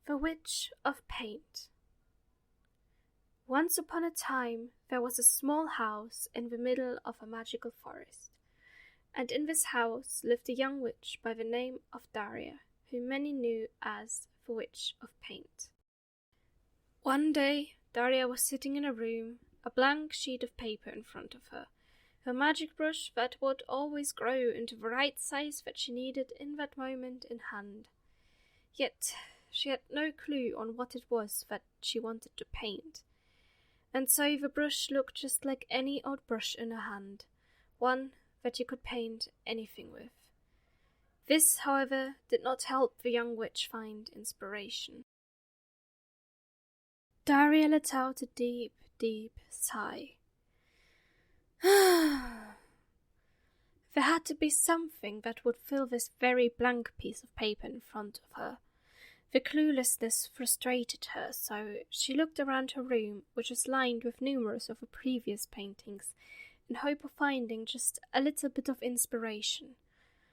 The Witch of Paint. Once upon a time there was a small house in the middle of a magical forest, and in this house lived a young witch by the name of Daria, whom many knew as the Witch of Paint. One day Daria was sitting in a room, a blank sheet of paper in front of her, her magic brush that would always grow into the right size that she needed in that moment in hand. Yet she had no clue on what it was that she wanted to paint, and so the brush looked just like any old brush in her hand, one that you could paint anything with. This, however, did not help the young witch find inspiration. Daria let out a deep, deep sigh. There had to be something that would fill this very blank piece of paper in front of her. The cluelessness frustrated her, so she looked around her room, which was lined with numerous of her previous paintings, in hope of finding just a little bit of inspiration.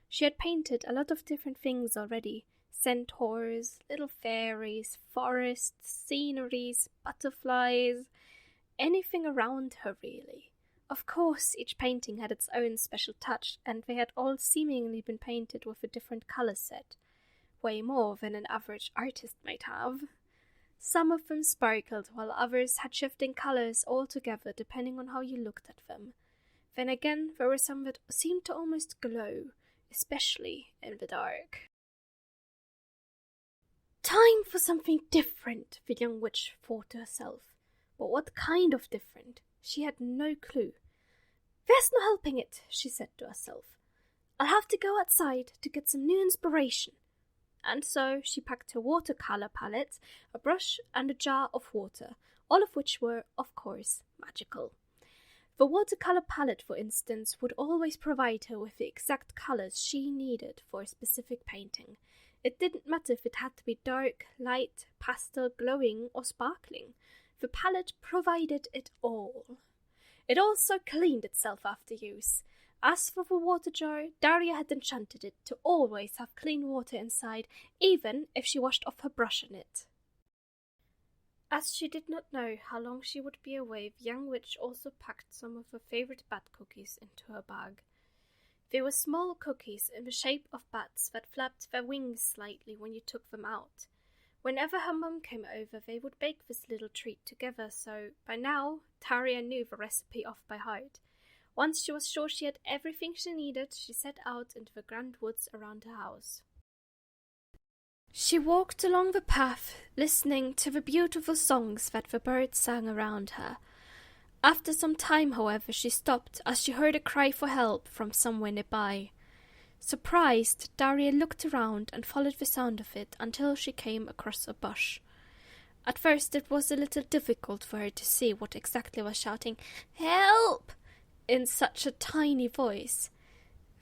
She had painted a lot of different things already: centaurs, little fairies, forests, sceneries, butterflies, anything around her really. Of course, each painting had its own special touch, and they had all seemingly been painted with a different colour set. Way more than an average artist might have. Some of them sparkled, while others had shifting colours altogether depending on how you looked at them. Then again, there were some that seemed to almost glow, especially in the dark. Time for something different, the young witch thought to herself. But what kind of different? She had no clue. There's no helping it, she said to herself. I'll have to go outside to get some new inspiration. And so she packed her watercolour palette, a brush, and a jar of water, all of which were, of course, magical. The watercolour palette, for instance, would always provide her with the exact colours she needed for a specific painting. It didn't matter if it had to be dark, light, pastel, glowing, or sparkling. The palette provided it all. It also cleaned itself after use. As for the water jar, Daria had enchanted it to always have clean water inside, even if she washed off her brush in it. As she did not know how long she would be away, the young witch also packed some of her favourite bat cookies into her bag. They were small cookies in the shape of bats that flapped their wings slightly when you took them out. Whenever her mum came over, they would bake this little treat together, so by now Daria knew the recipe off by heart. Once she was sure she had everything she needed, she set out into the grand woods around her house. She walked along the path, listening to the beautiful songs that the birds sang around her. After some time, however, she stopped as she heard a cry for help from somewhere nearby. Surprised, Daria looked around and followed the sound of it until she came across a bush. At first it was a little difficult for her to see what exactly was shouting, "Help!" in such a tiny voice.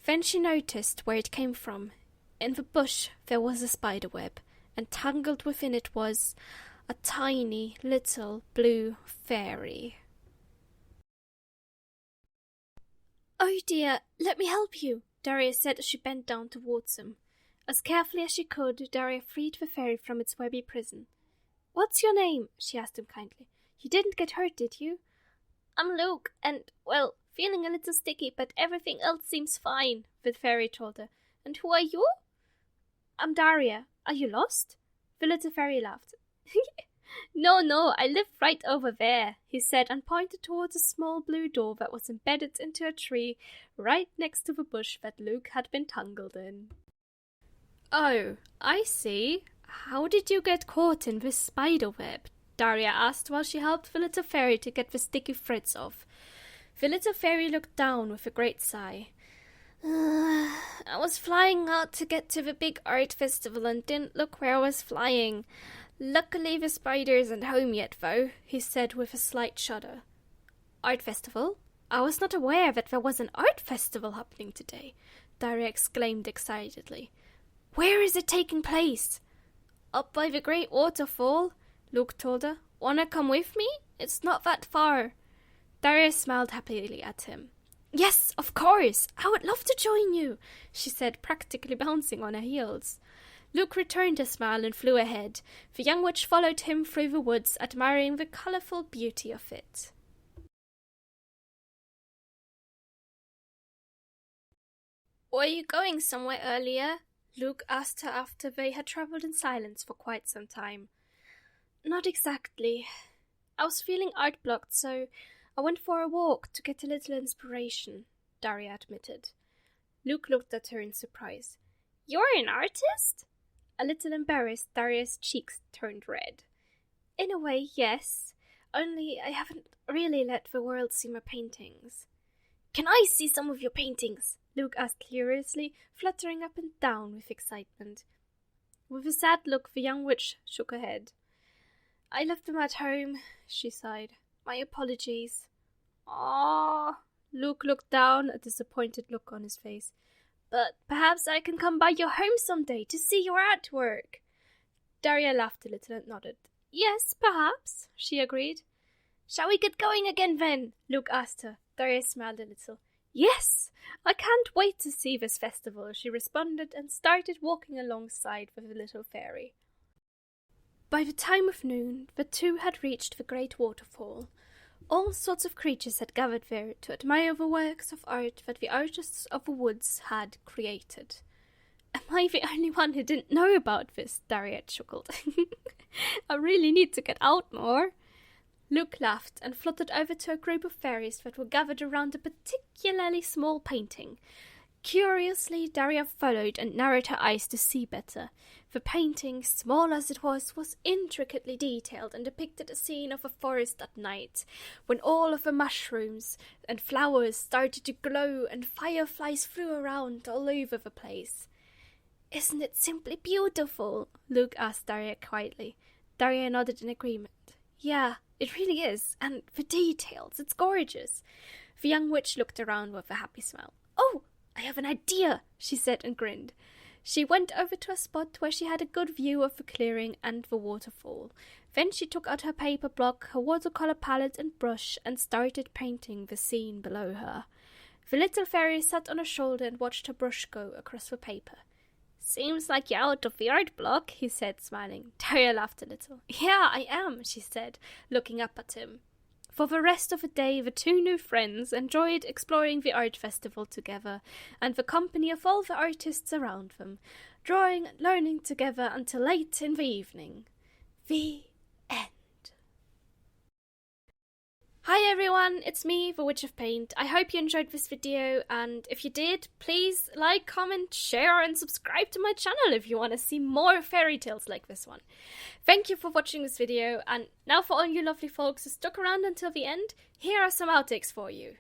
Then she noticed where it came from. In the bush there was a spider web, and tangled within it was a tiny little blue fairy. "Oh dear, let me help you," Daria said as she bent down towards him. As carefully as she could, Daria freed the fairy from its webby prison. "What's your name?" she asked him kindly. "You didn't get hurt, did you?" "I'm Luke, and, well, feeling a little sticky, but everything else seems fine," the fairy told her. "And who are you?" "I'm Daria. Are you lost?" The little fairy laughed. No, I live right over there," he said, and pointed towards a small blue door that was embedded into a tree right next to the bush that Luke had been tangled in. "Oh, I see. How did you get caught in this spider web?" Daria asked while she helped the little fairy to get the sticky threads off. The little fairy looked down with a great sigh. I was flying out to get to the big art festival and didn't look where I was flying. Luckily the spider isn't home yet, though," he said with a slight shudder. "Art festival? I was not aware that there was an art festival happening today," Daria exclaimed excitedly. "Where is it taking place?" "Up by the great waterfall," Luke told her. "Wanna come with me? It's not that far." Daria smiled happily at him. "Yes, of course, I would love to join you," she said, practically bouncing on her heels. Luke returned a smile and flew ahead. The young witch followed him through the woods, admiring the colourful beauty of it. "Were you going somewhere earlier?" Luke asked her after they had travelled in silence for quite some time. "Not exactly. I was feeling art-blocked, so I went for a walk to get a little inspiration," Daria admitted. Luke looked at her in surprise. "You're an artist?" A little embarrassed, Daria's cheeks turned red. "In a way, yes. Only I haven't really let the world see my paintings." "Can I see some of your paintings?" Luke asked curiously, fluttering up and down with excitement. With a sad look, the young witch shook her head. "I left them at home," she sighed. "My apologies." "Ah," Luke looked down, a disappointed look on his face. "But perhaps I can come by your home someday to see your artwork." Daria laughed a little and nodded. "Yes, perhaps," she agreed. "Shall we get going again then?" Luke asked her. Daria smiled a little. "Yes, I can't wait to see this festival," she responded and started walking alongside with the little fairy. By the time of noon, the two had reached the great waterfall. All sorts of creatures had gathered there to admire the works of art that the artists of the woods had created. "Am I the only one who didn't know about this?" Daria chuckled. "I really need to get out more." Luke laughed and fluttered over to a group of fairies that were gathered around a particularly small painting. Curiously, Daria followed and narrowed her eyes to see better. The painting, small as it was intricately detailed and depicted a scene of a forest at night, when all of the mushrooms and flowers started to glow and fireflies flew around all over the place. "Isn't it simply beautiful?" Luke asked Daria quietly. Daria nodded in agreement. "Yeah, it really is, and the details, it's gorgeous." The young witch looked around with a happy smile. "Oh, I have an idea," she said and grinned. She went over to a spot where she had a good view of the clearing and the waterfall. Then she took out her paper block, her watercolor palette and brush and started painting the scene below her. The little fairy sat on her shoulder and watched her brush go across the paper. "Seems like you're out of the art block," he said, smiling. Daria laughed a little. "Yeah, I am," she said, looking up at him. For the rest of the day, the two new friends enjoyed exploring the art festival together and the company of all the artists around them, drawing and learning together until late in the evening. The end. Hi everyone, it's me, the Witch of Paint. I hope you enjoyed this video, and if you did, please like, comment, share and subscribe to my channel if you want to see more fairy tales like this one. Thank you for watching this video, and now for all you lovely folks who stuck around until the end, here are some outtakes for you.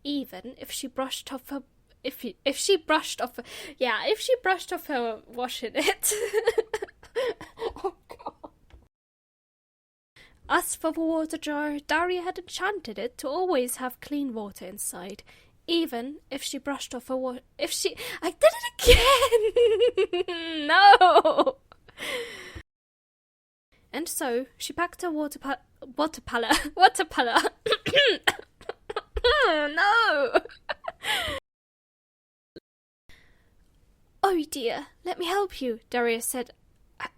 Even if she brushed off her if she brushed off her wash in it. Oh god. As for the water jar, Daria had enchanted it to always have clean water inside, even if she brushed off her I did it again! No! And so, she packed her watercolor. No! "Oh dear, let me help you," Daria said.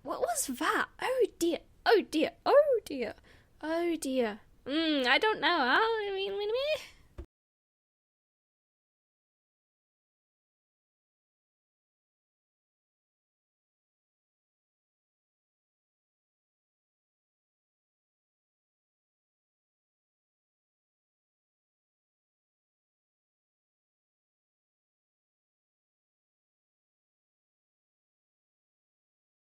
"What was that? Oh dear, oh dear, oh dear, oh dear. I don't know.